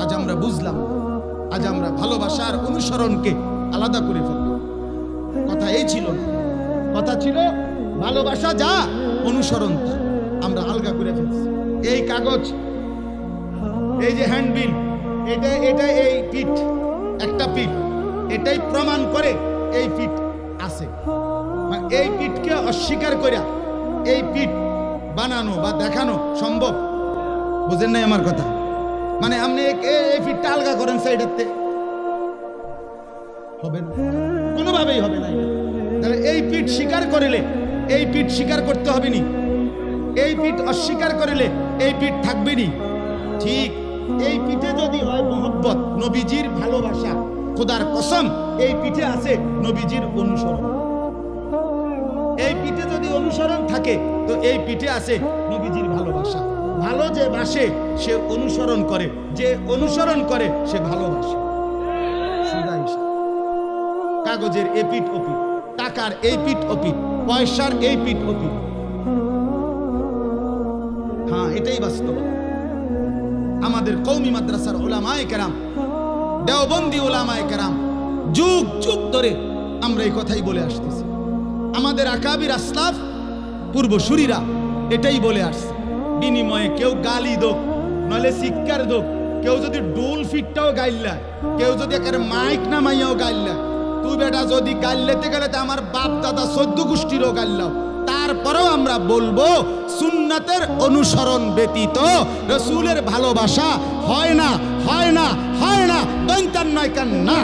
আজ আমরা বুঝলাম, আজ আমরা ভালোবাসার অনুসরণকে আলাদা করে ফেললাম। কথা এই ছিল না, কথা ছিল ভালোবাসা যা, অনুসরণ তা। আমরা আলগা করে ফেলছি। এই কাগজ, এই যে হ্যান্ডবিল, এটা এই পিঠ, একটা পিঠ, এটাই প্রমাণ করে এই পিঠ আছে। এই পিঠকে অস্বীকার করে এই পিঠ বানানো বা দেখানো সম্ভব? বুঝেন নাই আমার কথা? মানে আপনি এই পিঠটা আলগা করেন সাইডেতে, হবে না, কোনোভাবেই হবে না। তাহলে এই পিঠ স্বীকার করিলে এই পিঠ স্বীকার করতে হবে নি, এই পিঠ অস্বীকার করিলে এই পিঠ থাকবে নি। ঠিক এই পিঠে যদি হয় মোহব্বত, নবীজির ভালোবাসা, খোদার কসম এই পিঠে আছে নবীজির অনুসরণ। এই পিঠে যদি অনুসরণ থাকে তো এই পিঠে আছে নবীজির ভালোবাসা। ভালো যে বাসে সে অনুসরণ করে, যে অনুসরণ করে সে ভালোবাসে। কাগজের এই পিঠ ওপিঠ, টাকার এই পিঠ ওপিঠ, পয়সার এই পিঠ ওপিঠ, হ্যাঁ এটাই বাস্তব। আমাদের কওমি মাদ্রাসার উলামায়ে কেরাম, দেওবন্দি উলামায়ে কেরাম যুগ যুগ ধরে আমরা এই কথাই বলে আসতেছি। আমাদের আকাবির আসলাফ পূর্বসূরীরা এটাই বলে আসছে। বিনিময়ে কেউ গালি দোক, নলে শিক্ষার দোক, কেউ যদি ডোল ফিটটাও গাইল্লা, কেউ যদি একেবারে মাইক নামাইয়াও গাইল্লা, তুই বেটা যদি গাইলেতে গেলে তো আমার বাপ দাদা 14 গোষ্ঠীরও গাইল্লাও, তারপরেও আমরা বলবো সুন্নাতের অনুসরণ ব্যতীত রাসূলের ভালোবাসা হয় না, হয় না, হয় না, দৈন্তান নয় কেন না।